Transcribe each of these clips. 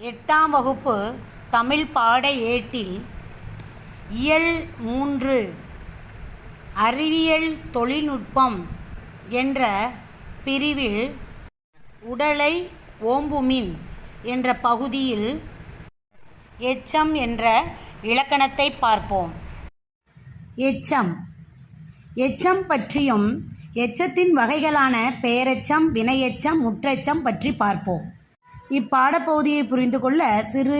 8ஆம் வகுப்பு தமிழ் பாட ஏட்டில் இயல் 3 அறிவியல் தொழில்நுட்பம் என்ற பிரிவில் உடலை ஓம்புமின் என்ற பகுதியில் எச்சம் என்ற இலக்கணத்தை பார்ப்போம். எச்சம் பற்றியும் எச்சத்தின் வகைகளான பெயரெச்சம், வினையெச்சம், முற்றெச்சம் பற்றி பார்ப்போம். இப்பாடப்பகுதியை புரிந்து கொள்ள சிறு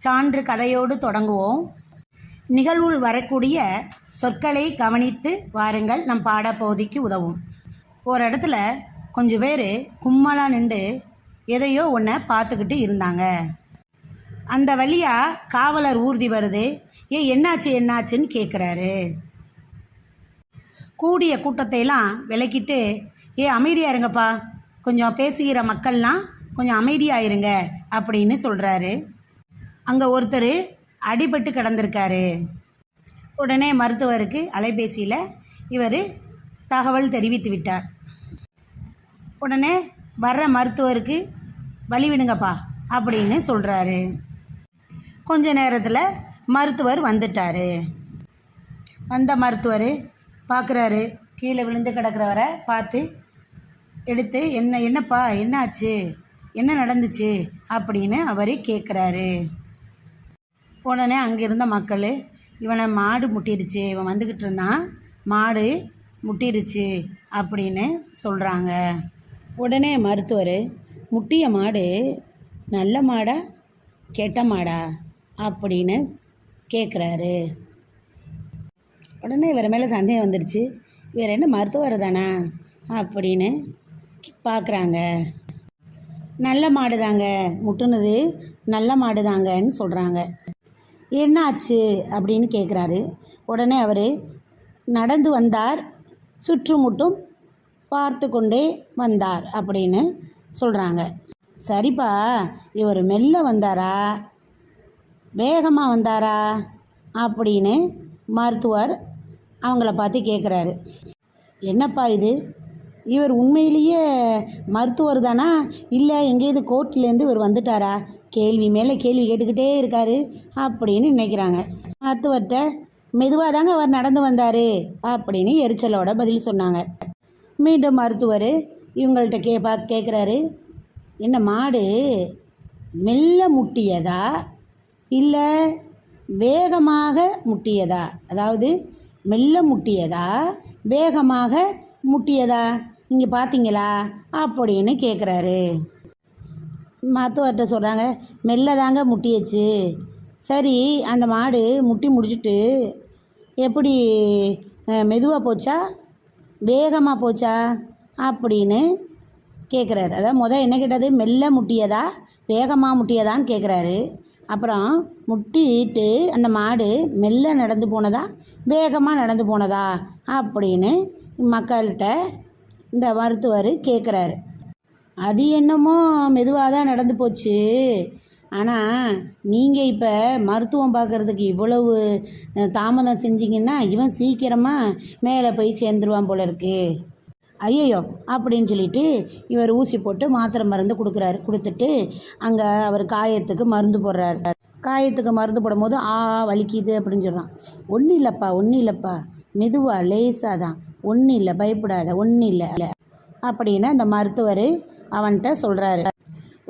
சான்று கதையோடு தொடங்குவோம். நிகழ்வுள் வரக்கூடிய சொற்களை கவனித்து வாருங்கள், நம் பாடப்பகுதிக்கு உதவும். ஒரு இடத்துல கொஞ்சம் பேர் கும்மலாக நின்று எதையோ ஒன்றை பார்த்துக்கிட்டு இருந்தாங்க. அந்த வழியாக காவலர் ஊர்தி வருது. என்னாச்சுன்னு கேட்குறாரு. கூடிய கூட்டத்தையெல்லாம் விலக்கிட்டு அமைதியாக இருங்கப்பா, கொஞ்சம் பேசுகிற மக்கள்லாம் கொஞ்சம் அமைதியாக இருங்க அப்படின்னு சொல்கிறாரு. அங்கே ஒருத்தர் அடிபட்டு கிடந்திருக்காரு. உடனே மருத்துவருக்கு அலைபேசியில் இவர் தகவல் தெரிவித்து விட்டார். உடனே வர்ற மருத்துவருக்கு வழி விடுங்கப்பா அப்படின்னு சொல்கிறாரு. கொஞ்ச நேரத்தில் மருத்துவர் வந்துட்டார். வந்த மருத்துவர் பார்க்குறாரு, கீழே விழுந்து கிடக்கிறவரை பார்த்து எடுத்து என்னப்பா என்னாச்சு, என்ன நடந்துச்சு அப்படின்னு அவர் கேட்குறாரு. உடனே அங்கே இருந்த மக்கள் இவனை மாடு முட்டிருச்சு, இவன் வந்துக்கிட்டு இருந்தான், மாடு முட்டிருச்சு அப்படின்னு சொல்கிறாங்க. உடனே மருத்துவர் முட்டிய மாடு நல்ல மாடா கெட்ட மாடா அப்படின்னு கேட்குறாரு. உடனே இவர் மேலே சந்தேகம் வந்துடுச்சு. இவர் என்ன மருத்துவர் தானா அப்படின்னு பார்க்குறாங்க. நல்ல மாடு தாங்க முட்டுனது, நல்ல மாடு தாங்கன்னு சொல்கிறாங்க. என்னாச்சு அப்படின்னு கேட்குறாரு. உடனே அவர் நடந்து வந்தார், சுற்றுமுட்டும் பார்த்து கொண்டே வந்தார் அப்படின்னு சொல்கிறாங்க. சரிப்பா, இவர் மெல்ல வந்தாரா வேகமாக வந்தாரா அப்படின்னு மருத்துவர் அவங்கள பார்த்து கேட்குறாரு. என்னப்பா இது, இவர் உண்மையிலேயே மருத்துவர் தானா இல்லை எங்கேயாவது கோர்ட்லேருந்து இவர் வந்துட்டாரா, கேள்வி மேலே கேள்வி கேட்டுக்கிட்டே இருக்காரு அப்படின்னு நினைக்கிறாங்க. மருத்துவர்கிட்ட மெதுவாக தாங்க அவர் நடந்து வந்தார் அப்படின்னு எரிச்சலோட பதில் சொன்னாங்க. மீண்டும் மருத்துவர் இவங்கள்ட்ட கேட்குறாரு, என்ன மாடு மெல்ல முட்டியதா இல்லை வேகமாக முட்டியதா, அதாவது மெல்ல முட்டியதா வேகமாக முட்டியதா நீங்கள் பார்த்தீங்களா அப்படின்னு கேட்குறாரு. மருத்துவர்கிட்ட சொல்கிறாங்க, மெல்ல தாங்க முட்டியச்சு. சரி, அந்த மாடு முட்டி முடிச்சுட்டு எப்படி மெதுவாக போச்சா வேகமாக போச்சா அப்படின்னு கேட்குறாரு. அதாவது என்ன கேட்டது, மெல்ல முட்டியதா வேகமாக முட்டியதான்னு கேட்குறாரு. அப்புறம் முட்டிட்டு அந்த மாடு மெல்ல நடந்து போனதா வேகமாக நடந்து போனதா அப்படின்னு மக்கள்கிட்ட இந்த மருத்துவர் கேட்குறாரு. அது என்னமோ மெதுவாக தான் நடந்து போச்சு, ஆனால் நீங்கள் இப்போ மருத்துவம் பார்க்குறதுக்கு இவ்வளவு தாமதம் செஞ்சிங்கன்னா இவன் சீக்கிரமாக மேலே போய் சேர்ந்துருவான் போல இருக்கு. ஐயோ அப்படின்னு சொல்லிட்டு இவர் ஊசி போட்டு மாத்திரை மருந்து கொடுத்துட்டு அங்கே அவர் காயத்துக்கு மருந்து போடுறாரு. காயத்துக்கு மருந்து போடும்போது வலிக்குது அப்படின்னு சொல்கிறான். ஒன்றும் இல்லைப்பா மெதுவாக லேசாக தான், ஒன்றும் இல்லை பயப்படாத, ஒன்றும் இல்லை அப்படின்னு அந்த மருத்துவர் அவன்கிட்ட சொல்கிறாரு.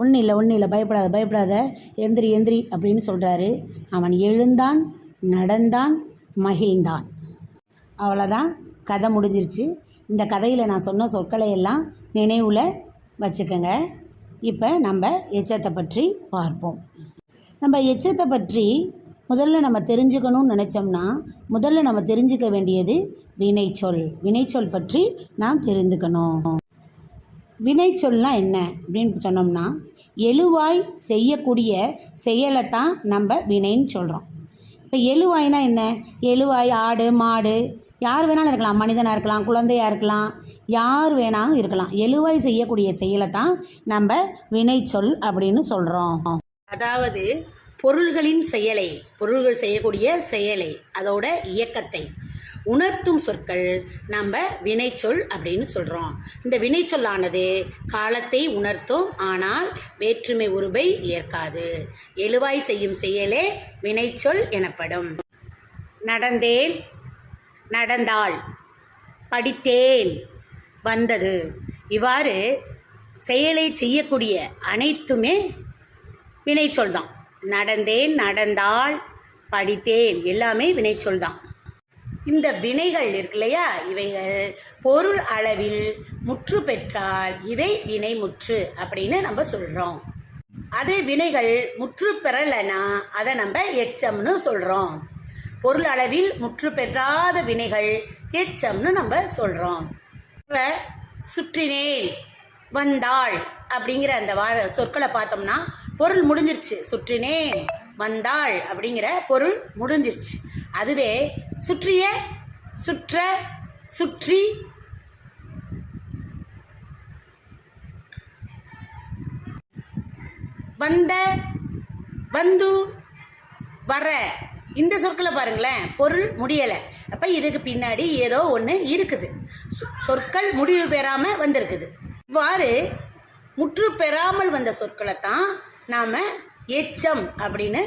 ஒன்றும் இல்லை பயப்படாத எந்திரி அப்படின்னு சொல்கிறாரு. அவன் எழுந்தான், நடந்தான், மகிழ்ந்தான். அவ்வளோதான், கதை முடிஞ்சிருச்சு. இந்த கதையில் நான் சொன்ன சொற்களை எல்லாம் நினைவில் வச்சுக்கோங்க. இப்போ நம்ம எச்சத்தை பற்றி பார்ப்போம். நம்ம எச்சத்தை பற்றி முதல்ல நம்ம தெரிஞ்சுக்கணும்னு நினச்சோம்னா முதல்ல நம்ம தெரிஞ்சுக்க வேண்டியது வினைச்சொல் பற்றி நாம் தெரிந்துக்கணும். வினைச்சொல்னா என்ன அப்படின்னு சொன்னோம்னா எழுவாய் செய்யக்கூடிய செயலை தான் நம்ம வினைன்னு சொல்கிறோம். இப்போ எழுவாய்னா என்ன, எழுவாய் ஆடு மாடு யார் வேணாலும் இருக்கலாம், மனிதனாக இருக்கலாம், குழந்தையாக இருக்கலாம், யார் வேணாலும் இருக்கலாம். எழுவாய் செய்யக்கூடிய செயலை தான் நம்ம வினைச்சொல் அப்படின்னு சொல்கிறோம். அதாவது பொருள்கள் செய்யக்கூடிய செயலை, அதோட இயக்கத்தை உணர்த்தும் சொற்கள் நம்ம வினைச்சொல் அப்படின்னு சொல்கிறோம். இந்த வினைச்சொல்லானது காலத்தை உணர்த்தும், ஆனால் வேற்றுமை உருவை ஏற்காது. எழுவாய் செய்யும் செயலே வினைச்சொல் எனப்படும். நடந்தேன், நடந்தாள், படித்தேன், வந்தது. இவ்வாறு செயலை செய்யக்கூடிய அனைத்துமே வினைச்சொல் தான். நடந்தேன், நடந்தாள், படித்தேன் எல்லாமே வினைச்சொல் தான். இந்த வினைகள் இருக்கு இல்லையா, இவைகள் பொருள் அளவில் முற்று பெற்றால் இவை வினைமுற்று அப்படின்னு நம்ம சொல்கிறோம். அதே வினைகள் முற்று பெறலைன்னா அதை நம்ம எச்சம்னு சொல்கிறோம். பொருள் அளவில் முற்று பெறாத வினைகள் எச்சம்னு நம்ம சொல்கிறோம். இப்போ சுற்றினேன், வந்தாள் அப்படிங்கிற அந்த சொற்களை பார்த்தோம்னா பொருள் முடிஞ்சிருச்சு. சுற்றினேன், வந்தாள் அப்படிங்கிற பொருள் முடிஞ்சிருச்சு. அதுவே சுற்றிய, சுற்ற, சுற்றி, வந்த, வந்து, வர இந்த சொற்களை பாருங்களேன், பொருள் முடியலை. அப்போ இதுக்கு பின்னாடி ஏதோ ஒன்று இருக்குது. சொற்கள் முடிவு பெறாமல் வந்திருக்குது. இவ்வாறு முற்று பெறாமல் வந்த சொற்களை தான் நாம் எச்சம் அப்படின்னு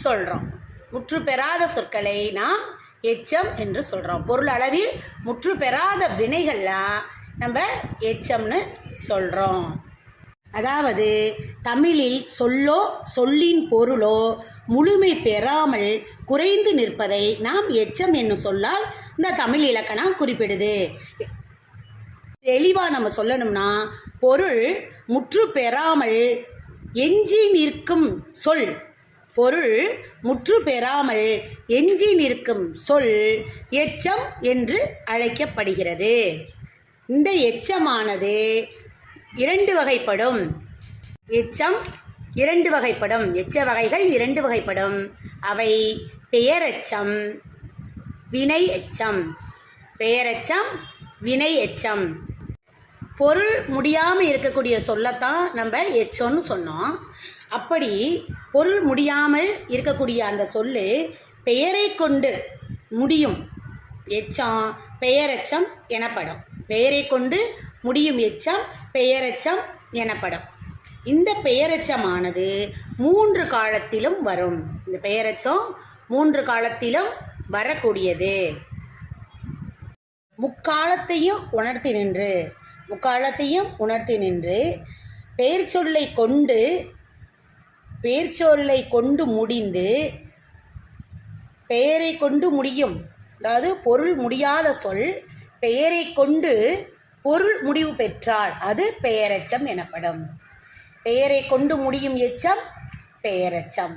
சொல்கிறோம். முற்று பெறாத சொற்களை நாம் எச்சம் என்று சொல்கிறோம். பொருள் அளவில் முற்று பெறாத வினைகள்லாம் நம்ம எச்சம்னு சொல்கிறோம். அதாவது தமிழில் சொல்லோ சொல்லின் பொருளோ முழுமை பெறாமல் குறைந்து நிற்பதை நாம் எச்சம் என்னும் சொல்லால் இந்த தமிழ் இலக்கணம் குறிப்பிடுது. தெளிவாக நம்ம சொல்லணும்னா, பொருள் முற்று பெறாமல் எஞ்சி நிற்கும் சொல், பொருள் முற்று பெறாமல் எஞ்சி நிற்கும் சொல் எச்சம் என்று அழைக்கப்படுகிறது. இந்த எச்சமானது இரண்டு வகைப்படும். எச்சம் இரண்டு வகைப்படும். எச்ச வகைகள் இரண்டு வகைப்படும். அவை பெயரெச்சம், வினை எச்சம். பெயரெச்சம், வினை எச்சம். பொருள் முடியாமல் இருக்கக்கூடிய சொல்லத்தான் நம்ம எச்சம்னு சொன்னோம். அப்படி பொருள் முடியாமல் இருக்கக்கூடிய அந்த சொல்லு பெயரை கொண்டு முடியும் எச்சம் பெயரெச்சம் எனப்படும். பெயரை கொண்டு முடியும் எச்சம் பெயரெச்சம் எனப்படும். இந்த பெயரெச்சமானது 3 காலத்திலும் வரும். இந்த பெயரெச்சம் 3 காலத்திலும் வரக்கூடியது. முக்காலத்தையும் உணர்த்தி நின்று பெயர் சொல்லை கொண்டு முடிந்து பெயரை கொண்டு முடியும். அதாவது பொருள் முடியாத சொல் பெயரை கொண்டு பொருள் முடிவு பெற்றால் அது பெயரெச்சம் எனப்படும். பெயரை கொண்டு முடியும் எச்சம் பெயரெச்சம்.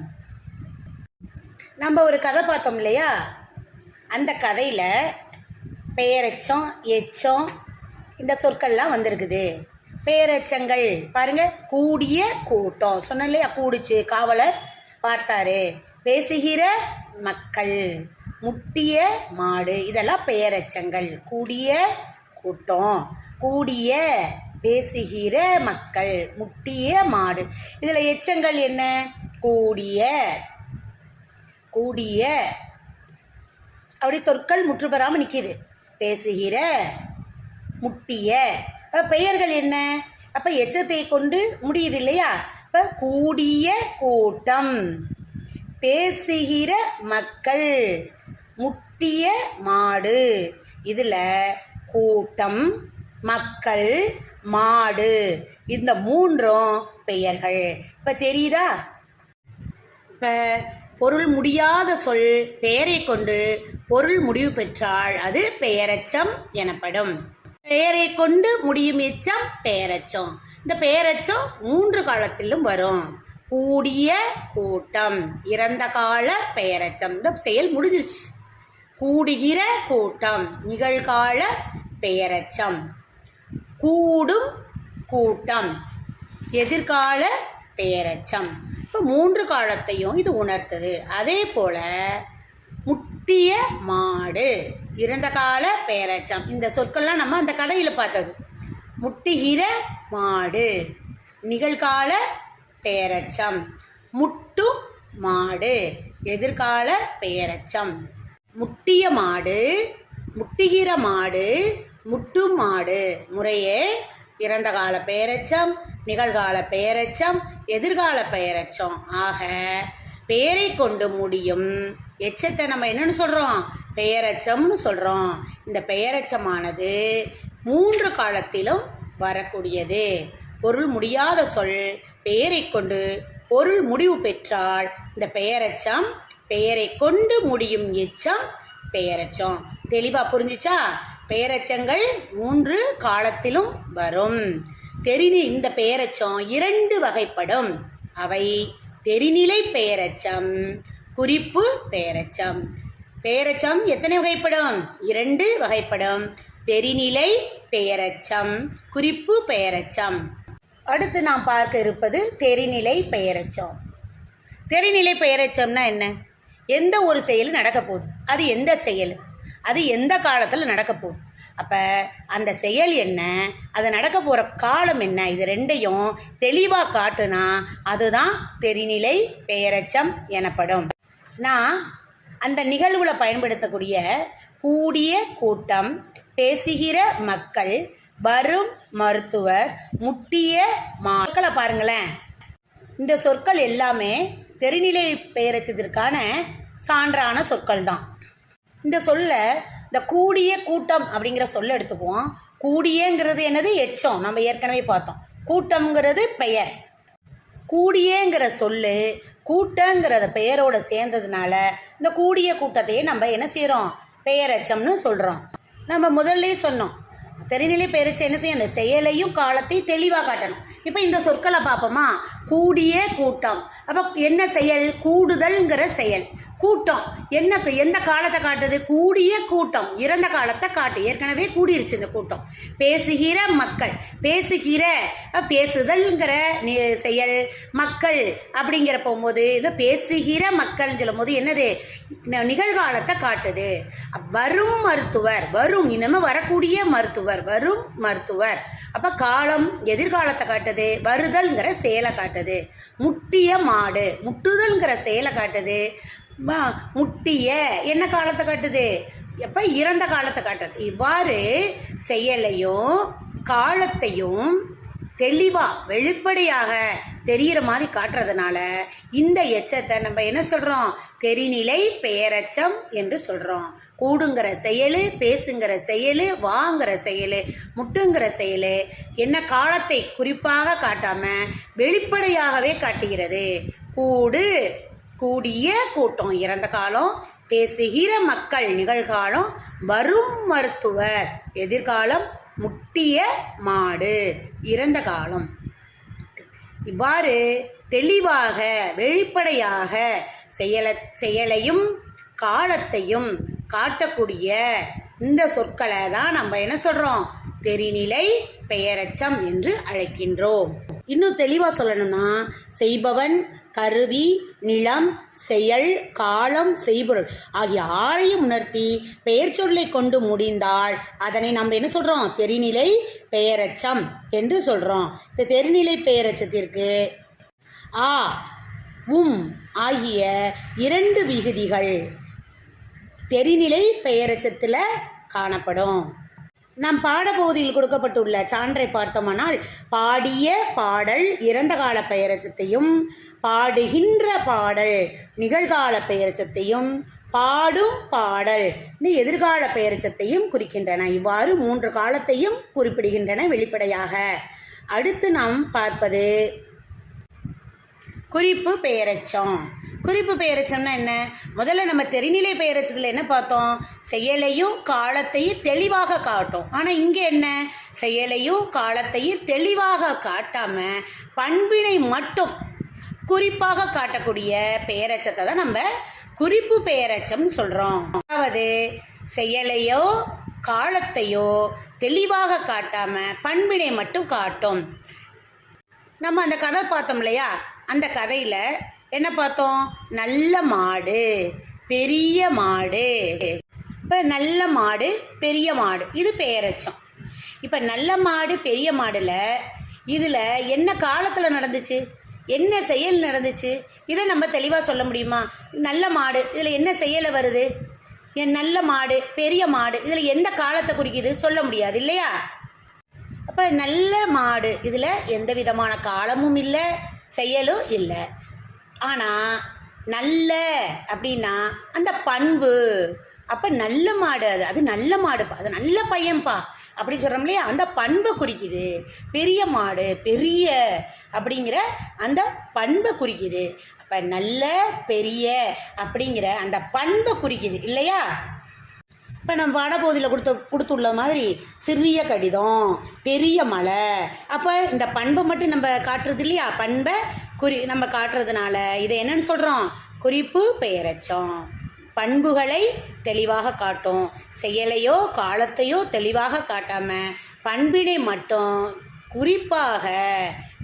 நம்ம ஒரு கதை பார்த்தோம் இல்லையா, அந்த கதையில் பெயரெச்சம், எச்சம் இந்த சொற்கள்லாம் வந்திருக்குது. பெயரெச்சங்கள் பாருங்க, கூடிய கூட்டம் சொன்ன இல்லையா, கூடிச்சு காவலர் பார்த்தாரு, பேசுகிற மக்கள், முட்டிய மாடு, இதெல்லாம் பெயரெச்சங்கள். கூடிய கூட்டம், கூடிய, பேசுகிற மக்கள், முட்டிய மாடு. இதில் எச்சங்கள் என்ன? கூடிய, கூடிய அப்படி சொற்கள் முற்று பெறாமல் நிற்கிது. பேசுகிற, முட்டிய. அப்போ பெயர்கள் என்ன? அப்போ எச்சத்தை கொண்டு முடியுது இல்லையா. இப்போ கூடிய கூட்டம், பேசுகிற மக்கள், முட்டிய மாடு. இதில் கூட்டம், மக்கள், மாடு இந்த 3ம் பெயர்கள். இப்போ தெரியுதா? இப்போ பொருள் முடியாத சொல் பெயரை கொண்டு பொருள் முடிவு பெற்றால் அது பெயரெச்சம் எனப்படும். பெயரை கொண்டு முடியும் எச்சம் பெயரெச்சம். இந்த பெயரெச்சம் 3 காலத்திலும் வரும். கூடிய கூட்டம் இறந்த கால பெயரெச்சம், இந்த செயல் முடிஞ்சிருச்சு. கூடுகிற கூட்டம் நிகழ்கால பெயரெச்சம். கூடும் கூட்டம் எதிர்கால பெயரெச்சம். இப்போ 3 காலத்தையும் இது உணர்த்துது. அதே போல் முட்டிய மாடு இறந்த கால பெயரெச்சம். இந்த சொற்கள்லாம் நம்ம அந்த கதையில் பார்த்தது. முட்டுகிற மாடு நிகழ்கால பெயரெச்சம். முட்டும் மாடு எதிர்கால பெயரெச்சம். முட்டிய மாடு முட்டுகிற மாடு முட்டும் மாடு. முறையே இறந்த கால பெயரெச்சம், நிகழ்கால பெயரெச்சம், எதிர்கால பெயரெச்சம். ஆக பெயரை கொண்டு முடியும் எச்சத்தை நம்ம என்னன்னு சொல்கிறோம்? பெயரெச்சம்னு சொல்கிறோம். இந்த பெயரெச்சமானது 3 காலத்திலும் வரக்கூடியது. பொருள் முடியாத சொல் பெயரை கொண்டு பொருள் முடிவு பெற்றால் இந்த பெயரெச்சம், பெயரை கொண்டு முடியும் எச்சம் பெயரெச்சம். தெளிவாக புரிஞ்சிச்சா? பெயரெச்சங்கள் 3 காலத்திலும் வரும். இந்த பெயரெச்சம் 2 வகைப்படும். அவை தெரிநிலை பெயரெச்சம், குறிப்பு பெயரெச்சம். பெயரெச்சம் எத்தனை வகைப்படும்? 2 வகைப்படும். தெரிநிலை பெயரெச்சம், குறிப்பு பெயரெச்சம். அடுத்து நாம் பார்க்க இருப்பது தெரிநிலை பெயரெச்சம். தெரிநிலை பெயரெச்சம்னா என்ன? எந்த ஒரு செயல் நடக்க போகுது, அது எந்த செயல், அது எந்த காலத்தில் நடக்க போகுது, அப்போ அந்த செயல் என்ன, அது நடக்க போகிற காலம் என்ன, இது 2ஐயும் தெளிவாக காட்டுனா அதுதான் தெரிநிலை பெயரெச்சம் எனப்படும். நான் அந்த நிகழ்வில் பயன்படுத்தக்கூடிய கூடிய கூட்டம், பேசுகிற மக்கள், வரும் மருத்துவர், முட்டிய மக்களை பாருங்களேன். இந்த சொற்கள் எல்லாமே தெரிநிலை பெயரெச்சத்திற்கான சான்றான சொற்கள் தான். இந்த சொல்ல, இந்த கூடிய கூட்டம் அப்படிங்கிற சொல்ல எடுத்துக்குவோம். கூடியங்கிறது என்னது? எச்சம். நம்ம ஏற்கனவே பார்த்தோம். கூட்டம்ங்கிறது பெயர். கூடியங்கிற சொல்லு கூட்டங்கிறத பெயரோட சேர்ந்ததுனால இந்த கூடிய கூட்டத்தையே நம்ம என்ன செய்கிறோம்? பெயரெச்சம்னு சொல்கிறோம். நம்ம முதல்ல சொன்னோம், தெரிநிலை பெயரெச்சம் என்ன செய்யும்? அந்த செயலையும் காலத்தையும் தெளிவாக காட்டணும். இப்போ இந்த சொற்களை பார்ப்போமா? கூடிய கூட்டம். அப்போ என்ன செயல்? கூடுதல்ங்கிற செயல். கூட்டம் என்ன, எந்த காலத்தை காட்டுது? கூடிய கூட்டம் இறந்த காலத்தை காட்டு. ஏற்கனவே கூடிருச்சு இந்த கூட்டம். பேசுகிற மக்கள், பேசுகிற பேசுதல்ங்கிற செயல். மக்கள் அப்படிங்கிற போகும்போது இல்லை, பேசுகிற மக்கள்னு சொல்லும் போது என்னது? நிகழ்காலத்தை காட்டுது. வரும் மருத்துவர், வரும் இனிமேல் வரக்கூடிய மருத்துவர், வரும் மருத்துவர். அப்போ காலம் எதிர்காலத்தை காட்டுது. வருதல்ங்கிற செயலை காட்டுது. முட்டிய மாடு, முட்டுதல்ங்கிற செயலை காட்டுது. முட்டிய என்ன காலத்தை காட்டுது? எப்போ? இறந்த காலத்தை காட்டுது. இவ்வாறு செயலையும் காலத்தையும் தெளிவாக வெளிப்படையாக தெரிகிற மாதிரி காட்டுறதுனால இந்த எச்சத்தை நம்ம என்ன சொல்கிறோம்? தெரிநிலை பெயரெச்சம் என்று சொல்கிறோம். கூடுங்கிற செயல், பேசுங்கிற செயல், வாங்கிற செயல், முட்டுங்கிற செயல் என்ன காலத்தை குறிப்பாக காட்டாமல் வெளிப்படையாகவே காட்டுகிறது. கூடு, கூடிய கூட்டம் இறந்த காலம், பேசுகிற மக்கள் நிகழ்காலம், வரும் மருத்துவர் எதிர்காலம், முட்டிய மாடு இறந்த காலம். இவ்வாறு தெளிவாக வெளிப்படையாக செயலையும் காலத்தையும் காட்டக்கூடிய இந்த சொற்களை தான் நம்ம என்ன சொல்கிறோம்? தெரிநிலை பெயரெச்சம் என்று அழைக்கின்றோம். இன்னும் தெளிவாக சொல்லணும்னா, செய்பவன், கருவி, நிலம், செயல், காலம், செய்பொருள் ஆகிய 6ஐயும் உணர்த்தி பெயர் சொல்லை கொண்டு முடிந்தால் அதனை நம்ம என்ன சொல்கிறோம்? தெரிநிலை பெயரெச்சம் என்று சொல்கிறோம். இந்த தெரிநிலை பெயரெச்சத்திற்கு ஆ, உம் ஆகிய 2 விகுதிகள் தெரிநிலை பெயரெச்சத்தில் காணப்படும். நம் பாடப்பகுதியில் கொடுக்கப்பட்டுள்ள சான்றை பார்த்தோமானால், பாடிய பாடல் இறந்த கால பெயரெச்சத்தையும், பாடுகின்ற பாடல் நிகழ்கால பெயரெச்சத்தையும், பாடும் பாடல் எதிர்கால பெயரெச்சத்தையும் குறிக்கின்றன. இவ்வாறு 3 காலத்தையும் குறிப்பிடுகின்றன வெளிப்படையாக. அடுத்து நாம் பார்ப்பது குறிப்பு பெயரெச்சம். குறிப்பு பெயரெச்சம்னா என்ன? முதல்ல நம்ம தெரிநிலை பெயரெச்சத்தில் என்ன பார்த்தோம்? செயலையும் காலத்தையும் தெளிவாக காட்டும். ஆனால் இங்கே என்ன? செயலையும் காலத்தையும் தெளிவாக காட்டாமல் பண்பினை மட்டும் குறிப்பாக காட்டக்கூடிய பெயரெச்சத்தை தான் நம்ம குறிப்பு பெயரெச்சம் சொல்கிறோம். அதாவது செயலையோ காலத்தையோ தெளிவாக காட்டாமல் பண்பினை மட்டும் காட்டும். நம்ம அந்த கதை பார்த்தோம் இல்லையா? அந்த கதையில் என்ன பார்த்தோம்? நல்ல மாடு, பெரிய மாடு. இப்போ நல்ல மாடு, பெரிய மாடு, இது பெயரெச்சம். இப்போ நல்ல மாடு, பெரிய மாடில் இதில் என்ன காலத்தில் நடந்துச்சு, என்ன செயல் நடந்துச்சு, இதை நம்ம தெளிவாக சொல்ல முடியுமா? நல்ல மாடு, இதில் என்ன செயலை வருது? என் நல்ல மாடு, பெரிய மாடு, இதில் எந்த காலத்தை குறிக்குது சொல்ல முடியாது இல்லையா? அப்போ நல்ல மாடு இதில் எந்த விதமான காலமும் இல்லை, செயலும் இல்லை. ஆனால் நல்ல அப்படின்னா அந்த பண்பு. அப்போ நல்ல மாடு, அது நல்ல மாடுப்பா, அது நல்ல பையன்பா அப்படி சொல்கிறோம் இல்லையா? அந்த பண்பை குறிக்குது. பெரிய மாடு, பெரிய அப்படிங்கிற அந்த பண்பை குறிக்குது. அப்போ நல்ல பெரிய அப்படிங்கிற அந்த பண்பை குறிக்குது இல்லையா? இப்போ நம்ம பாடப்பகுதியில் கொடுத்துள்ள மாதிரி சிறிய கடிதம், பெரிய மலை. அப்போ இந்த பண்பை மட்டும் நம்ம காட்டுறது இல்லையா? பண்பை நம்ம காட்டுறதுனால இதை என்னன்னு சொல்கிறோம்? குறிப்பு பெயரெச்சம். பண்புகளை தெளிவாக காட்டும், செயலையோ காலத்தையோ தெளிவாக காட்டாமல் பண்பினை மட்டும் குறிப்பாக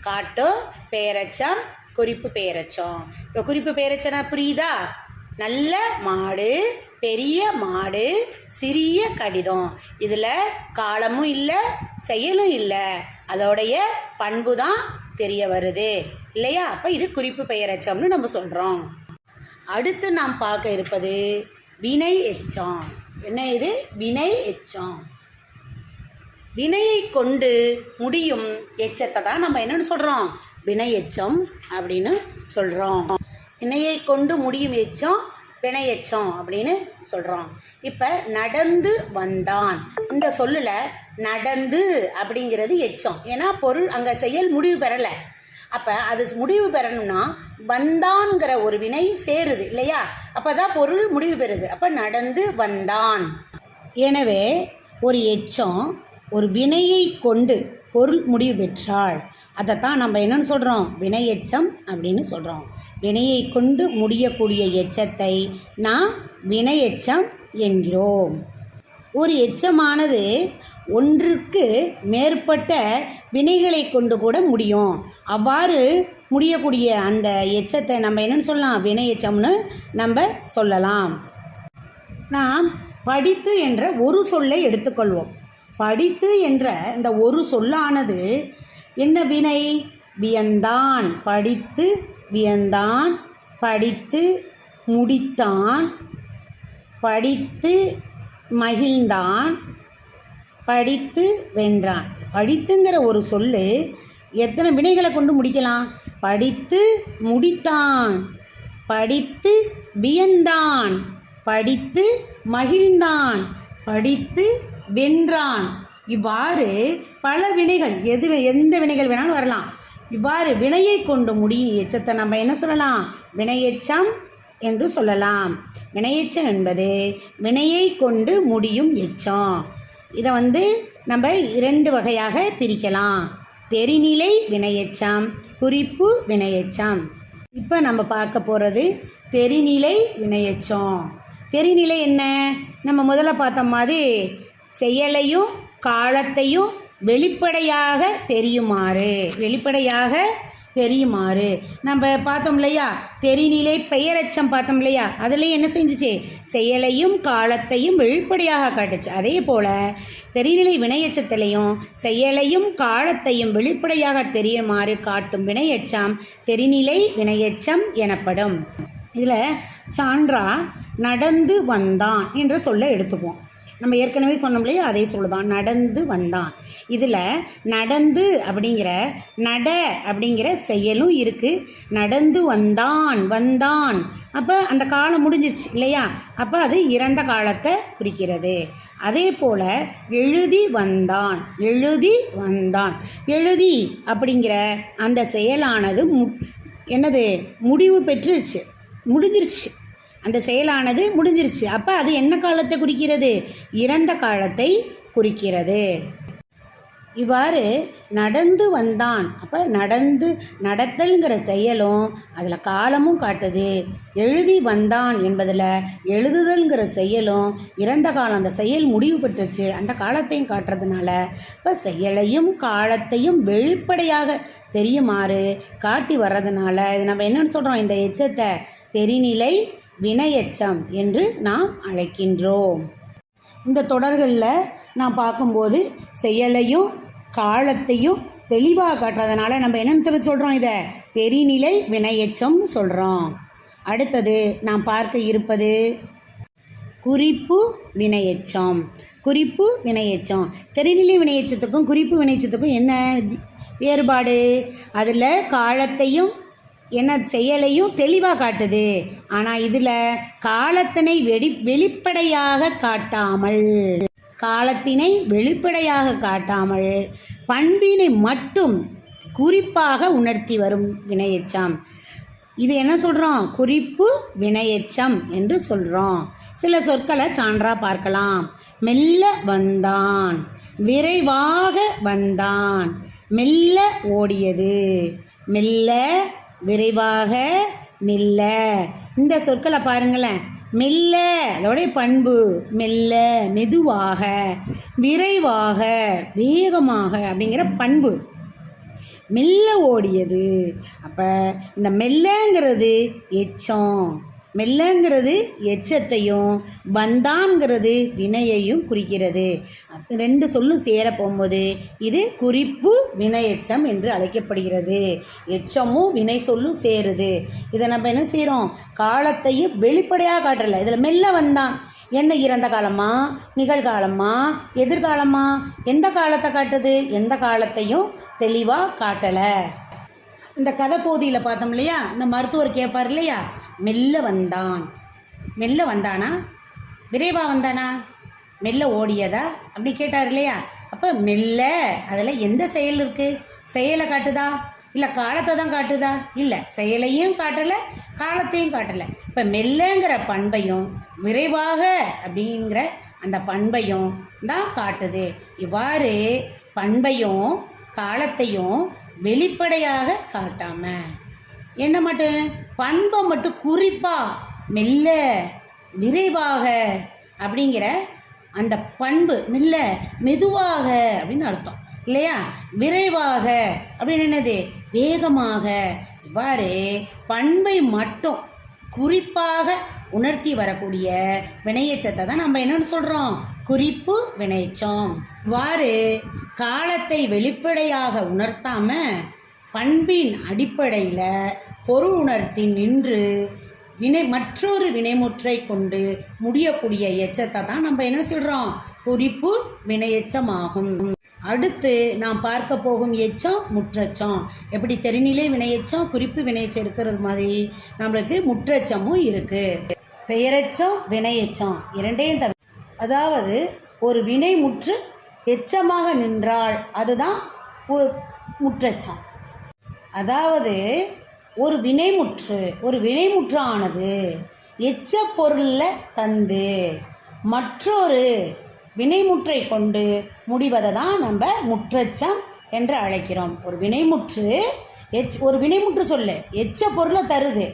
காட்டும் பெயரெச்சம் குறிப்பு பெயரெச்சம். இப்போ குறிப்பு பெயரெச்சனா புரியுதா? நல்ல மாடு, பெரிய மாடு, சிறிய கடிதம். இதில் காலமும் இல்லை, செயலும் இல்லை, அதோடைய பண்பு தான் தெரிய வருது இல்லையா? அப்போ இது குறிப்பு பெயரெச்சம்னு நம்ம சொல்கிறோம். அடுத்து நாம் பார்க்க இருப்பது வினை எச்சம். என்ன இது? வினை எச்சம். வினையை கொண்டு முடியும் எச்சத்தை தான் நம்ம என்னன்னு சொல்கிறோம்? வினை எச்சம் அப்படின்னு சொல்கிறோம். வினையை கொண்டு முடியும் எச்சம் வினை எச்சம் அப்படின்னு சொல்கிறோம். இப்போ நடந்து வந்தான், இந்த சொல்லில் நடந்து அப்படிங்கிறது எச்சம். ஏன்னா பொருள் அங்கே செயல் முடிவு பெறலை. அப்போ அது முடிவு பெறணும்னா வந்தான்கிற ஒரு வினை சேருது இல்லையா? அப்போ தான் பொருள் முடிவு பெறுது. அப்போ நடந்து வந்தான். எனவே ஒரு எச்சம் ஒரு வினையை கொண்டு பொருள் முடிவு பெற்றால் அதைத்தான் நம்ம என்னன்னு சொல்கிறோம்? வினை எச்சம் அப்படின்னு சொல்கிறோம். வினையை கொண்டு முடியக்கூடிய எச்சத்தை நாம் வினை எச்சம் என்கிறோம். ஒரு எச்சமானது ஒன்றுக்கு மேற்பட்ட வினைகளை கொண்டு கூட முடியும். அவ்வாறு முடியக்கூடிய அந்த எச்சத்தை நம்ம என்னன்னு சொல்லலாம்? வினை எச்சம்னு நம்ம சொல்லலாம். நாம் படித்து என்ற ஒரு சொல்லை எடுத்துக்கொள்வோம். படித்து என்ற இந்த ஒரு சொல்லானது என்ன வினை? வியந்தான். படித்து வியந்தான், படித்து முடித்தான், படித்து மகிழ்ந்தான், படித்து வென்றான். படித்துங்கிற ஒரு சொல்லு எத்தனை வினைகளை கொண்டு முடிக்கலாம்? படித்து முடித்தான், படித்து வியந்தான், படித்து மகிழ்ந்தான், படித்து வென்றான். இவ்வாறு பல வினைகள், எந்த வினைகள் வேணாலும் வரலாம். இவ்வாறு வினையை கொண்டு முடியும் எச்சத்தை நம்ம என்ன சொல்லலாம்? வினையெச்சம் என்று சொல்லலாம். வினையெச்சம் என்பது வினையை கொண்டு முடியும் எச்சம். இதை நம்ம 2 வகையாக பிரிக்கலாம். தெரிநிலை வினையெச்சம், குறிப்பு வினையெச்சம். இப்போ நம்ம பார்க்க போகிறது தெரிநிலை வினையெச்சம். தெரிநிலை என்ன? நம்ம முதல்ல பார்த்த மாதிரி செயலையும் காலத்தையும் வெளிப்படையாக தெரியுமாறு நம்ம பார்த்தோம் இல்லையா? தெரிநிலை பெயரெச்சம் பார்த்தோம் இல்லையா? அதுலேயும் என்ன செஞ்சிச்சு? செயலையும் காலத்தையும் வெளிப்படையாக காட்டுச்சு. அதே போல் தெரிநிலை வினையெச்சத்திலையும் செயலையும் காலத்தையும் வெளிப்படையாக தெரியுமாறு காட்டும் வினையெச்சம் தெரிநிலை வினையெச்சம் எனப்படும். இதில் சான்றா நடந்து வந்தான் என்ற சொல்ல எடுத்துப்போம். நம்ம ஏற்கனவே சொன்னோம் இல்லையா? அதே சொல்லுதான், நடந்து வந்தான். இதில் நடந்து அப்படிங்கிற அப்படிங்கிற செயலும் இருக்குது. நடந்து வந்தான் அப்போ அந்த காலம் முடிஞ்சிருச்சு இல்லையா? அப்போ அது இறந்த காலத்தை குறிக்கிறது. அதே போல் எழுதி வந்தான். எழுதி அப்படிங்கிற அந்த செயலானது என்னது? முடிவு பெற்றுருச்சு, முடிஞ்சிருச்சு. அந்த செயலானது முடிஞ்சிருச்சு. அப்போ அது என்ன காலத்தை குறிக்கிறது? இறந்த காலத்தை குறிக்கிறது. இவ்வாறு நடந்து வந்தான். அப்போ நடத்தல்ங்கிற செயலும் அதில் காலமும் காட்டுது. எழுதி வந்தான் என்பதில் எழுதுதல்ங்கிற செயலும் இறந்த காலம், அந்த செயல் முடிவு பெற்றுச்சு, அந்த காலத்தையும் காட்டுறதுனால இப்போ செயலையும் காலத்தையும் வெளிப்படையாக தெரியுமாறு காட்டி வர்றதுனால இது நம்ம என்னன்னு சொல்கிறோம்? இந்த எச்சத்தை தெரிநிலை வினையெச்சம் என்று நாம் அழைக்கின்றோம். இந்த தொடர்களில் நான் பார்க்கும்போது செயலையும் காலத்தையும் தெளிவாக காட்டுறதுனால நம்ம என்னென்னு சொல்கிறோம்? இதை தெரிநிலை வினையெச்சம்னு சொல்கிறோம். அடுத்தது நாம் பார்க்க இருப்பது குறிப்பு வினையெச்சம். குறிப்பு வினையெச்சம். தெரிநிலை வினையெச்சத்துக்கும் குறிப்பு வினையெச்சத்துக்கும் என்ன வேறுபாடு? அதில் காலத்தையும் என்ன செயலையும் தெளிவாக காட்டுது. ஆனால் இதில் காலத்தினை வெளிப்படையாக காட்டாமல் பண்பினை மட்டும் குறிப்பாக உணர்த்தி வரும் வினையெச்சம். இது என்ன சொல்கிறோம்? குறிப்பு வினையெச்சம் என்று சொல்கிறோம். சில சொற்களை சான்றா பார்க்கலாம். மெல்ல வந்தான், விரைவாக வந்தான், மெல்ல ஓடியது, மெல்ல, விரைவாக, மெல்ல. இந்த சொற்களை பாருங்களேன். மெல்ல அதோடைய பண்பு மெல்ல, மெதுவாக, விரைவாக, வேகமாக அப்படிங்கிற பண்பு. மெல்ல ஓடியது. அப்போ இந்த மெல்லங்கிறது எச்சம். மெல்லங்கிறது எச்சத்தையும் வந்தான்கிறது வினையையும் குறிக்கிறது. ரெண்டு சொல்லும் சேர போகும்போது இது குறிப்பு வினையெச்சம் என்று அழைக்கப்படுகிறது. எச்சமும் வினை சொல்லும் சேருது. இதை நம்ம என்ன செய்கிறோம்? காலத்தையும் வெளிப்படையாக காட்டலை. இதில் மெல்ல வந்தான் என்ன இறந்த காலமா, நிகழ்காலமா, எதிர்காலமா, எந்த காலத்தை காட்டுது? எந்த காலத்தையும் தெளிவாக காட்டலை. இந்த கதை போதியில் பார்த்தோம் இல்லையா? இந்த மருத்துவர் கேட்பார் இல்லையா, மெல்ல வந்தான். மெல்ல வந்தானா, விரைவாக வந்தானா, மெல்ல ஓடியதா அப்படி கேட்டார் இல்லையா? அப்போ மெல்ல அதில் எந்த செயல் இருக்குது? செயலை காட்டுதா இல்லை காலத்தை தான் காட்டுதா? இல்லை, செயலையும் காட்டலை காலத்தையும் காட்டலை. இப்போ மெல்லங்கிற பண்பையும் விரைவாக அப்படிங்கிற அந்த பண்பையும் தான் காட்டுது. இவ்வாறு பண்பையும் காலத்தையும் வெளிப்படையாக காட்டாம என்ன மட்டும் பண்பை மட்டும் குறிப்பாக மெல்ல, விரைவாக அப்படிங்கிற அந்த பண்பு, மெல்ல, மெதுவாக அப்படின்னு அர்த்தம் இல்லையா? விரைவாக அப்படின்னு என்னது? வேகமாக. இவ்வாறு பண்பை மட்டும் குறிப்பாக உணர்த்தி வரக்கூடிய வினையெச்சத்தை தான் நம்ம என்னன்னு சொல்கிறோம்? குறிப்பு வினையெச்சம். இவ்வாறு காலத்தை வெளிப்படையாக உணர்த்தாம பண்பின் அடிப்படையில் பொருள் உணர்த்தி நின்று மற்றொரு வினைமுற்றை கொண்டு முடியக்கூடிய எச்சத்தை தான் நம்ம என்ன சொல்கிறோம்? குறிப்பு வினையெச்சமாகும். அடுத்து நாம் பார்க்க போகும் எச்சம் முற்றச்சம். எப்படி தெரிநிலை வினையெச்சம் குறிப்பு வினையெச்சம் இருக்கிறது மாதிரி நம்மளுக்கு முற்றச்சமும் இருக்குது. பெயரெச்சம் வினையெச்சம் இரண்டையும் தவிர, அதாவது ஒரு வினை முற்று எச்சமாக நின்றால் அதுதான் ஒரு முற்றச்சம். அதாவது ஒரு வினைமுற்றானது எச்ச பொருளில் தந்து மற்றொரு வினைமுற்றை கொண்டு முடிவதை தான் நம்ம முற்றச்சம் என்று அழைக்கிறோம். ஒரு வினைமுற்று சொல்ல எச்ச பொருளை தருது,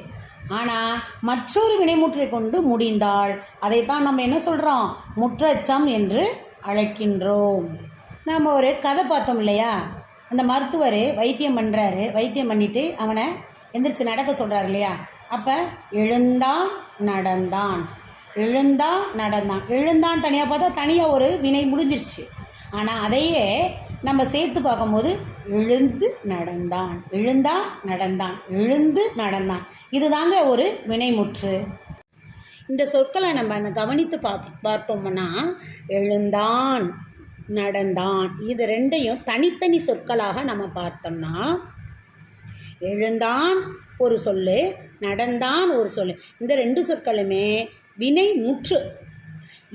ஆனால் மற்றொரு வினைமுற்றை கொண்டு முடிந்தால் அதைத்தான் நம்ம என்ன சொல்கிறோம்? முற்றச்சம் என்று அழைக்கின்றோம். நம்ம ஒரு கதை பார்த்தோம் இல்லையா? அந்த மருத்துவர் வைத்தியம் பண்ணுறாரு. வைத்தியம் பண்ணிவிட்டு அவனை எந்திரிச்சு நடக்க சொல்கிறார் இல்லையா? அப்போ எழுந்தான் நடந்தான், எழுந்தான் தனியாக பார்த்தா தனியாக ஒரு வினை முடிஞ்சிருச்சு. ஆனால் அதையே நம்ம சேர்த்து பார்க்கும்போது எழுந்து நடந்தான், எழுந்து நடந்தான். இது தாங்க ஒரு வினைமுற்று. இந்த சொற்களை நம்ம கவனித்து பார்த்தோம்னா எழுந்தான், நடந்தான் இது ரெண்டையும் தனித்தனி சொற்களாக நம்ம பார்த்தோம்னா எழுந்தான் ஒரு சொல்லு, நடந்தான் ஒரு சொல்லு. இந்த ரெண்டு சொற்களுமே வினை முற்று.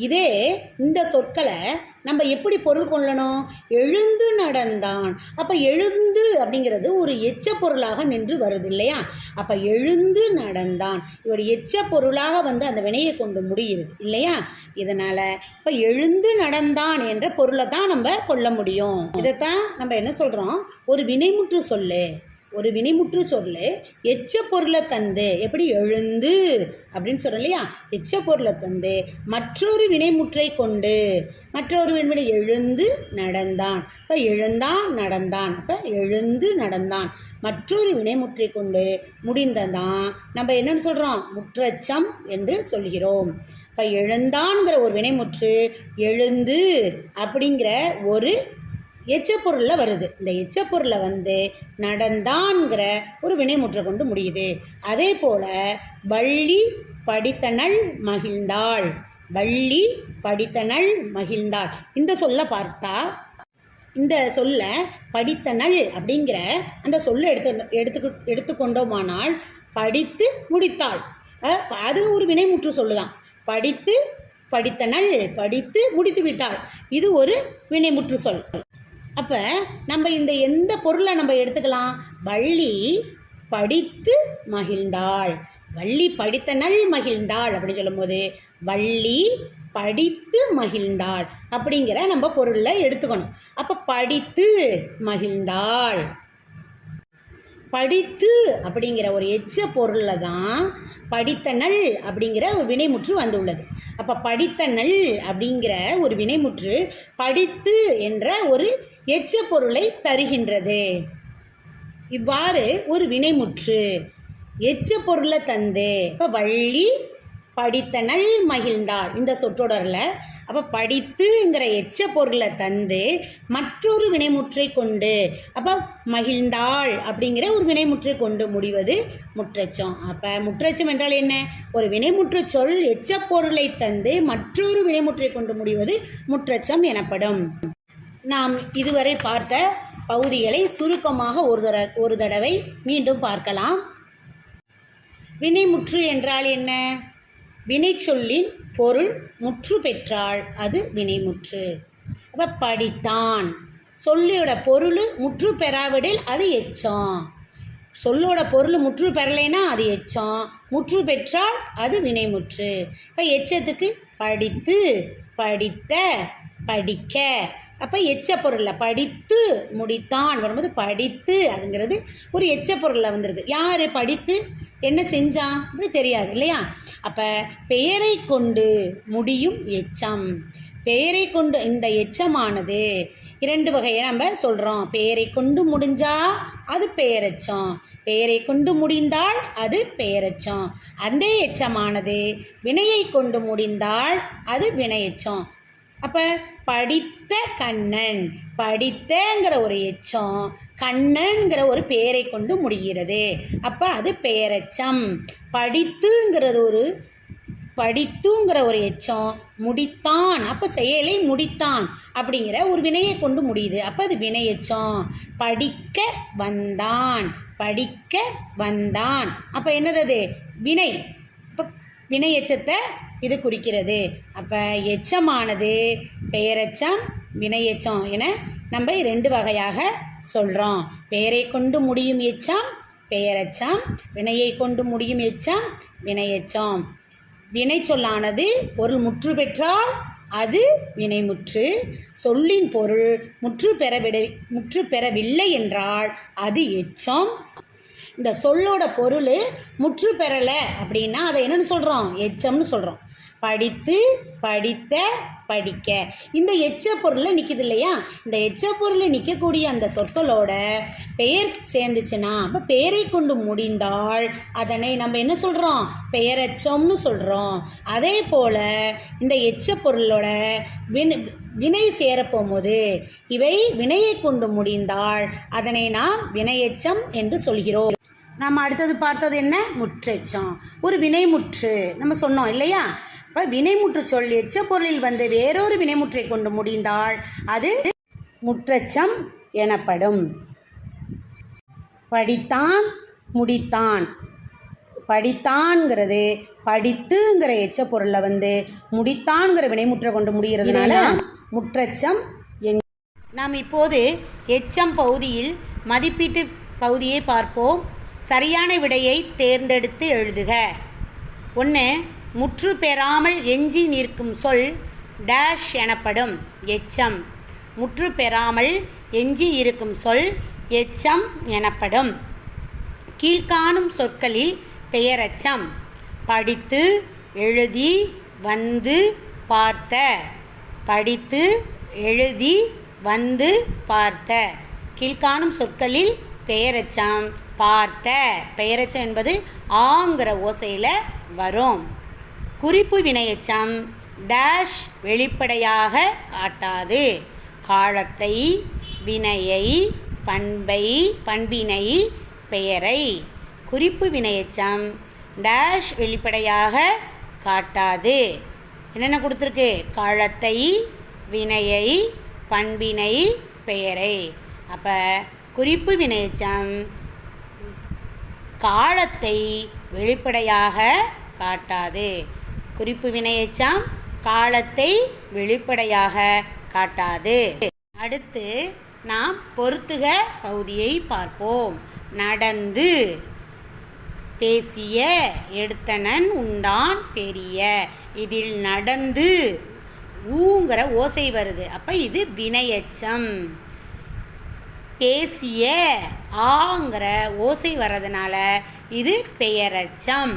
இதே இந்த சொற்களை நம்ம எப்படி பொருள் கொள்ளணும்? எழுந்து நடந்தான். அப்போ எழுந்து அப்படிங்கிறது ஒரு எச்ச பொருளாக நின்று வருது இல்லையா? அப்போ எழுந்து நடந்தான் இவர் எச்ச பொருளாக வந்து அந்த வினையை கொண்டு முடிகிறது இல்லையா? இதனால் இப்போ எழுந்து நடந்தான் என்ற பொருளை தான் நம்ம கொள்ள முடியும். இதைத்தான் நம்ம என்ன சொல்கிறோம்? ஒரு வினைமுற்று சொல்லு எச்ச பொருளை தந்து, எப்படி எழுந்து அப்படின்னு சொல்கிறோம் இல்லையா? எச்ச பொருளை தந்து மற்றொரு வினைமுற்றை கொண்டு மற்றொரு வினை எழுந்து நடந்தான். இப்போ எழுந்தான் நடந்தான், அப்போ எழுந்து நடந்தான் மற்றொரு வினைமுற்றை கொண்டு முடிந்ததான் நம்ம என்னன்னு சொல்கிறோம்? முற்றச்சம் என்று சொல்கிறோம். இப்போ எழுந்தான்கிற ஒரு வினைமுற்று எழுந்து அப்படிங்கிற ஒரு எச்சப்பொருளில் வருது. இந்த எச்சப்பொருளை வந்து நடந்தான்கிற ஒரு வினைமுற்றை கொண்டு முடியுது. அதே போல் வள்ளி படித்தனள் மகிழ்ந்தாள், வள்ளி படித்தனள் மகிழ்ந்தாள். இந்த சொல்ல பார்த்தா இந்த சொல்ல படித்தனள் அப்படிங்கிற அந்த சொல்ல எடுத்துக்கொண்டோமானால் படித்து முடித்தாள், அது ஒரு வினைமுற்று சொல்லுதான். படித்து படித்தனள் படித்து முடித்து விட்டாள், இது ஒரு வினைமுற்று சொல். அப்போ நம்ம இந்த எந்த பொருளை நம்ம எடுத்துக்கலாம்? வள்ளி படித்து மகிழ்ந்தாள், வள்ளி படித்தனள் மகிழ்ந்தாள் அப்படின்னு சொல்லும்போது வள்ளி படித்து மகிழ்ந்தாள் அப்படிங்கிற நம்ம பொருளில் எடுத்துக்கணும். அப்போ படித்து மகிழ்ந்தாள், படித்து அப்படிங்கிற ஒரு எச்ச பொருளில் தான் படித்தனள் அப்படிங்கிற ஒரு வினைமுற்று வந்துள்ளது. அப்போ படித்தனள் அப்படிங்கிற ஒரு வினைமுற்று படித்து என்ற ஒரு எச்ச பொருளை தருகின்றது. இவ்வாறு ஒரு வினைமுற்று எச்ச பொருளை தந்து இப்போ வள்ளி படித்தனள் மகிழ்ந்தாள் இந்த சொற்றொடரில் அப்போ படித்துங்கிற எச்ச பொருளை தந்து மற்றொரு வினைமுற்றை கொண்டு அப்போ மகிழ்ந்தாள் அப்படிங்கிற ஒரு வினைமுற்றை கொண்டு முடிவது முற்றச்சம். அப்போ முற்றச்சம் என்றால் என்ன? ஒரு வினைமுற்று சொல் எச்ச பொருளை தந்து மற்றொரு வினைமுற்றை கொண்டு முடிவது முற்றச்சம் எனப்படும். நாம் இதுவரை பார்த்த பகுதிகளை சுருக்கமாக ஒரு தடவை மீண்டும் பார்க்கலாம். வினைமுற்று என்றால் என்ன? வினை சொல்லின் பொருள் முற்று பெற்றால் அது வினைமுற்று. அப்போ படித்தான் சொல்லோட பொருள் முற்று பெறாவிடில் அது எச்சம். சொல்லோட பொருள் முற்று பெறலைன்னா அது எச்சம், முற்று பெற்றால் அது வினைமுற்று. இப்போ எச்சத்துக்கு படித்து படித்த படிக்க. அப்போ எச்ச பொருளில் படித்து முடித்தான் வரும்போது படித்து அதுங்கிறது ஒரு எச்ச பொருளில் வந்திருக்கு. யார் படித்து என்ன செஞ்சான் அப்படி தெரியாது இல்லையா? அப்போ பெயரை கொண்டு முடியும் எச்சம். பெயரை கொண்டு இந்த எச்சமானது இரண்டு வகையை நம்ம சொல்கிறோம். பெயரை கொண்டு முடிஞ்சால் அது பெயரெச்சம், பெயரை கொண்டு முடிந்தால் அது பெயரெச்சம். அந்த எச்சமானது வினையை கொண்டு முடிந்தால் அது வினையெச்சம். அப்போ படித்த கண்ணன், படித்தங்கிற ஒரு எச்சம் கண்ணன்கிற ஒரு பெயரை கொண்டு முடிகிறது. அப்போ அது பெயரெச்சம். படித்துங்கிற ஒரு எச்சம் முடித்தான், அப்போ செயலை முடித்தான் அப்படிங்கிற ஒரு வினையை கொண்டு முடியுது. அப்போ அது வினையெச்சம். படிக்க வந்தான், படிக்க வந்தான். அப்போ என்னது? அது வினை. அப்போ வினை எச்சத்தை இது குறிக்கிறது. அப்போ எச்சமானது பெயரெச்சம் வினையெச்சம் என நம்ம ரெண்டு வகையாக சொல்கிறோம். பெயரை கொண்டு முடியும் எச்சம் பெயரெச்சம், வினையை கொண்டு முடியும் எச்சம் வினையெச்சம். வினை சொல்லானது பொருள் முற்று பெற்றால் அது வினைமுற்று. சொல்லின் பொருள் முற்று பெறவில்லை என்றால் அது எச்சம். இந்த சொல்லோட பொருள் முற்று பெறலை அப்படின்னா அதை என்னென்னு சொல்கிறோம்? எச்சம்னு சொல்கிறோம். படித்து படித்த படிக்க இந்த எச்ச பொருளில் நிற்கிது இல்லையா? இந்த எச்ச பொருளில் நிற்கக்கூடிய அந்த சொற்களோட பெயர் சேர்ந்துச்சுன்னா அப்போ பெயரை கொண்டு முடிந்தால் அதனை நம்ம என்ன சொல்கிறோம்? பெயரெச்சம்னு சொல்கிறோம். அதே போல் இந்த எச்ச பொருளோட வினை சேரப்போகும்போது இவை வினையை கொண்டு முடிந்தால் அதனை நாம் வினையெச்சம் என்று சொல்கிறோம். நம்ம அடுத்தது பார்த்தது என்ன? முற்றெச்சம். ஒரு வினைமுற்று நம்ம சொன்னோம் இல்லையா? இப்போ வினைமுற்று சொல் எச்ச பொருளில் வந்து வேறொரு வினைமுற்றை கொண்டு முடிந்தால் அது முற்றெச்சம் எனப்படும். படித்தான் முடித்தான். படித்தான்ங்கிறது படித்துங்கிற எச்ச பொருளில் வந்து முடித்தான்கிற வினைமுற்றை கொண்டு முடிகிறதுனால முற்றெச்சம். நாம் இப்போது எச்சம் பகுதியில் மதிப்பீட்டு பகுதியை பார்ப்போம். சரியான விடையை தேர்ந்தெடுத்து எழுதுக. 1. முற்று பெறாமல் எஞ்சி நிற்கும் சொல் டேஷ் எனப்படும் எச்சம். முற்று பெறாமல் எஞ்சி இருக்கும் சொல் எச்சம் எனப்படும். கீழ்காணும் சொற்களில் பெயரெச்சம் படித்து எழுதி வந்து பார்த்த. படித்து எழுதி வந்து பார்த்த. கீழ்காணும் சொற்களில் பெயரெச்சம் பார்த்த. பெயரெச்சம் என்பது ஆங்கிற ஓசையில் வரும். குறிப்பு வினையெச்சம் டேஷ் வெளிப்படையாக காட்டாது. காலத்தை, வினையை, பண்பினை, பெயரை. குறிப்பு வினையெச்சம் டேஷ் வெளிப்படையாக காட்டாது. என்னென்ன கொடுத்துருக்கு? காலத்தை, வினையை, பண்பினை, பெயரை. அப்போ குறிப்பு வினையெச்சம் காலத்தை வெளிப்படையாக காட்டாது. குறிப்பு வினையெச்சம் காலத்தை வெளிப்படையாக காட்டாது. அடுத்து நாம் பொறுத்துக பகுதியை பார்ப்போம். நடந்து, பேசிய, எடுத்தனன், உண்டான், பெரிய. இதில் நடந்து ஊங்கிற ஓசை வருது. அப்போ இது வினையெச்சம். பேசிய ஆங்கிற ஓசை வர்றதுனால இது பெயரெச்சம்.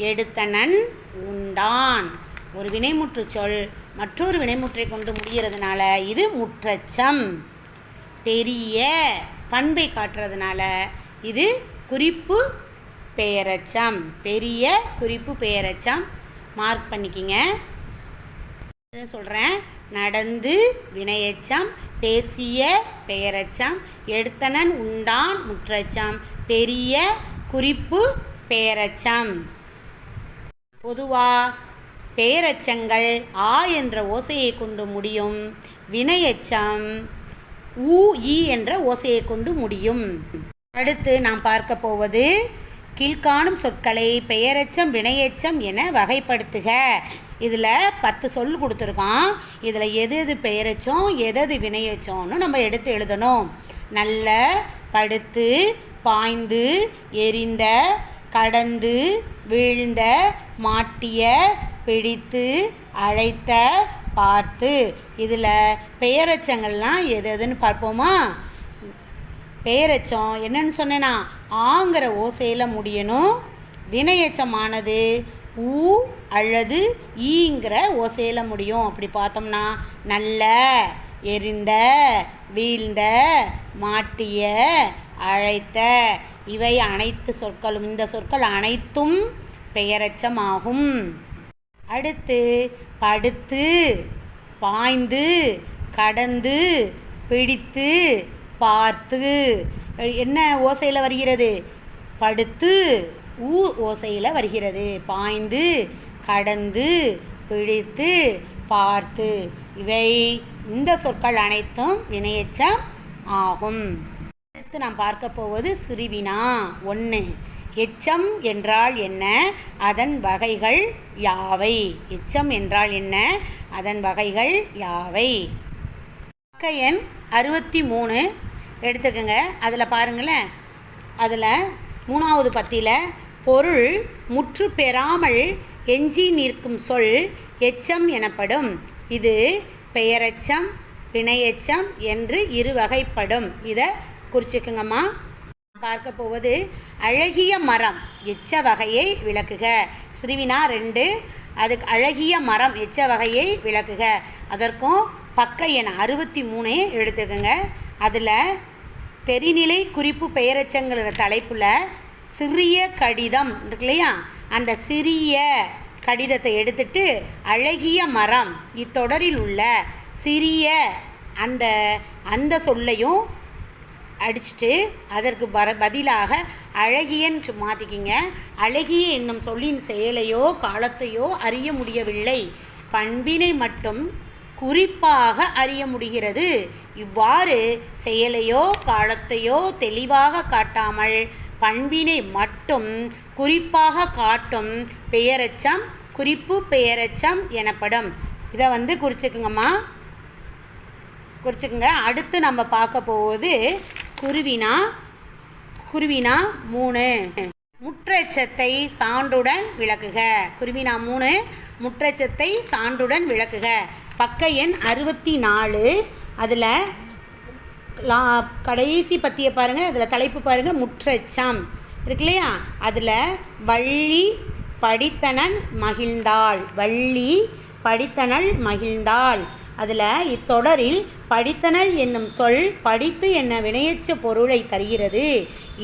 எடுத்தனன், உண்டான் ஒரு வினைமுற்று சொல் மற்றொரு வினைமுற்றை கொண்டு முடிகிறதுனால இது முற்றெச்சம். பெரிய பண்பை காட்டுறதுனால இது குறிப்பு பெயரெச்சம். பெரிய குறிப்பு பெயரெச்சம். மார்க் பண்ணிக்கிங்க. சொல்கிறேன். நடந்து வினையெச்சம், பேசிய பெயரெச்சம், எடுத்தனன், உண்டான் முற்றெச்சம், பெரிய குறிப்பு பெயரெச்சம். பொதுவாக பெயரெச்சங்கள் ஆ என்ற ஓசையை கொண்டு முடியும். வினையெச்சம் ஊ ஈ என்ற ஓசையை கொண்டு முடியும். அடுத்து நாம் பார்க்க போவது கீழ்காணும் சொற்களை பெயரெச்சம் வினையெச்சம் என வகைப்படுத்துக. இதில் 10 சொல் கொடுத்துருக்கோம். இதில் எது எது பெயரெச்சம் எது வினையெச்சம்னு நம்ம எடுத்து எழுதணும். நல்ல, படுத்து, பாய்ந்து, எரிந்த, கடந்து, வீழ்ந்த, மாட்டிய, பிடித்து, அழைத்த, பார்த்து. இதில் பெயரெச்சங்கள்லாம் எது எதுன்னு பார்ப்போமா? பெயரெச்சம் என்னன்னு சொன்னேன்னா ஆங்கிற ஓசையில் முடியணும். வினையெச்சமானது ஊ அல்லது ஈங்கிற ஓசையில் முடியும். அப்படி பார்த்தோம்னா நல்ல, எரிந்த, வீழ்ந்த, மாட்டிய, அழைத்த இவை அனைத்து சொற்களும் இந்த சொற்கள் அனைத்தும் பெயரெச்சமாகும். அடுத்து படுத்து, பாய்ந்து, கடந்து, பிடித்து, பார்த்து என்ன ஓசையில் வருகிறது? படுத்து ஊ ஓசையில் வருகிறது. பாய்ந்து, கடந்து, பிடித்து, பார்த்து இவை இந்த சொற்கள் அனைத்தும் வினையெச்சம் ஆகும். அடுத்து நாம் பார்க்க போவது சிறுவினா. 1. எச்சம் என்றால் என்ன? அதன் வகைகள் யாவை? எச்சம் என்றால் என்ன? அதன் வகைகள் யாவை? பக்க எண் 63 எடுத்துக்கோங்க. அதில் பாருங்களேன். அதில் 3வது பத்தியில் பொருள் முற்று பெறாமல் எஞ்சி நிற்கும் சொல் எச்சம் எனப்படும். இது பெயரெச்சம் வினையெச்சம் என்று இரு வகைப்படும். இதை குறிச்சிக்குங்கம்மா. பார்க்க போவது அழகிய மரம் எச்ச வகையை விளக்குக. சிறுவினா 2. அதுக்கு அழகிய மரம் எச்ச வகையை விளக்குக. அதற்கும் பக்க எண் 63 எடுத்துக்கோங்க. அதில் தெரிநிலை குறிப்பு பெயரெச்சங்கிற தலைப்பில் சிறிய கடிதம் இருக்கு இல்லையா? அந்த சிறிய கடிதத்தை எடுத்துட்டு அழகிய மரம் இத்தொடரில் உள்ள சிறிய அந்த சொல்லையும் அடிச்சுட்டு அதற்கு பதிலாக அழகியன்னு மாற்றிக்கிங்க. அழகிய என்னும் சொல்லின் செயலையோ காலத்தையோ அறிய முடியவில்லை, பண்பினை மட்டும் குறிப்பாக அறிய முடிகிறது. இவ்வாறு செயலையோ காலத்தையோ தெளிவாக காட்டாமல் பண்பினை மட்டும் குறிப்பாக காட்டும் பெயரெச்சம் குறிப்பு பெயரெச்சம் எனப்படும். இதை குறிச்சுக்குங்கம்மா, குறிச்சுக்குங்க. அடுத்து நம்ம பார்க்க போவது குருவினா 3. முற்றெச்சத்தை சான்றுடன் விளக்குக. குருவினா 3 முற்றெச்சத்தை சான்றுடன் விளக்குக. பக்க எண் 64. அதில் கடைசி பத்தியை பாருங்கள். அதில் தலைப்பு பாருங்கள், முற்றெச்சம் இருக்கு இல்லையா? அதில் வள்ளி படித்தனன் மகிழ்ந்தாள். வள்ளி படித்தனள் மகிழ்ந்தாள். அதில் இத்தொடரில் படித்தனள் என்னும் சொல் படித்து என்ன வினையெச்ச பொருளை தருகிறது.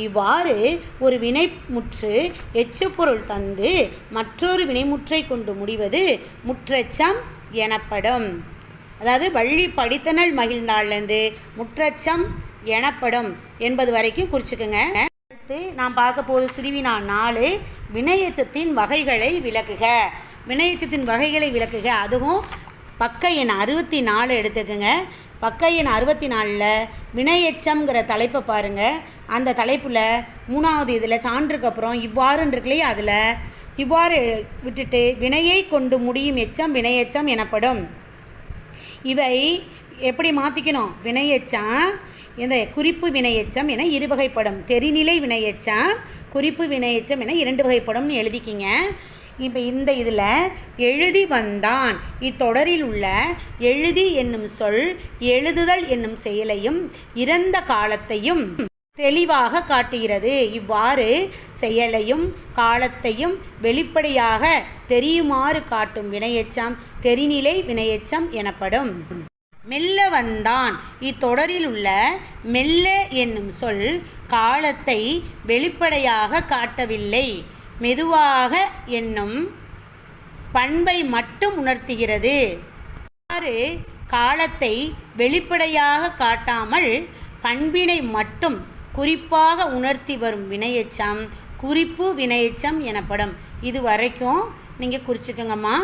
இவ்வாறு ஒரு வினைமுற்று எச்சப்பொருள் தந்து மற்றொரு வினைமுற்றை கொண்டு முடிவது முற்றெச்சம் எனப்படும். அதாவது வள்ளி படித்தனள் மகிழ்ந்தாள்லேருந்து முற்றெச்சம் எனப்படும் என்பது வரைக்கும் குறிச்சுக்குங்க. அடுத்து நாம் பார்க்க போது சிறுவினா 4 வினையெச்சத்தின் வகைகளை விளக்குக. வினையெச்சத்தின் வகைகளை விளக்குக. அதுவும் பக்க எண் 64 எடுத்துக்கோங்க. பக்க எண் 64 வினையெச்சம்ங்கிற தலைப்பை பாருங்கள். அந்த தலைப்பில் 3வது இதில் சான்றுக்கு அப்புறம் இவ்வாறுன்னு இருக்குல்லையே, அதில் இவ்வாறு விட்டுட்டு வினையை கொண்டு முடியும் எச்சம் வினையெச்சம் எனப்படும். இவை எப்படி மாற்றிக்கணும்? வினையெச்சம் இந்த குறிப்பு வினையெச்சம் என இருவகைப்படும். தெரிநிலை வினையெச்சம், குறிப்பு வினையெச்சம் என 2 வகைப்படும்னு எழுதிக்கிங்க. இப்போ இந்த இதில் எழுதி வந்தான் இத்தொடரில் உள்ள எழுதி என்னும் சொல் எழுதுதல் என்னும் செயலையும் இறந்த காலத்தையும் தெளிவாக காட்டுகிறது. இவ்வாறு செயலையும் காலத்தையும் வெளிப்படையாக தெரியுமாறு காட்டும் வினையெச்சம் தெரிநிலை வினையெச்சம் எனப்படும். மெல்ல வந்தான் இத்தொடரில் உள்ள மெல்ல என்னும் சொல் காலத்தை வெளிப்படையாக காட்டவில்லை, மெதுவாக என்னும் பண்பை மட்டும் உணர்த்துகிறது. காலத்தை வெளிப்படையாக காட்டாமல் பண்பினை மட்டும் குறிப்பாக உணர்த்தி வரும் வினையெச்சம் குறிப்பு வினையெச்சம் எனப்படும். இது வரைக்கும் நீங்கள் குறிச்சுக்கோங்கம்மா.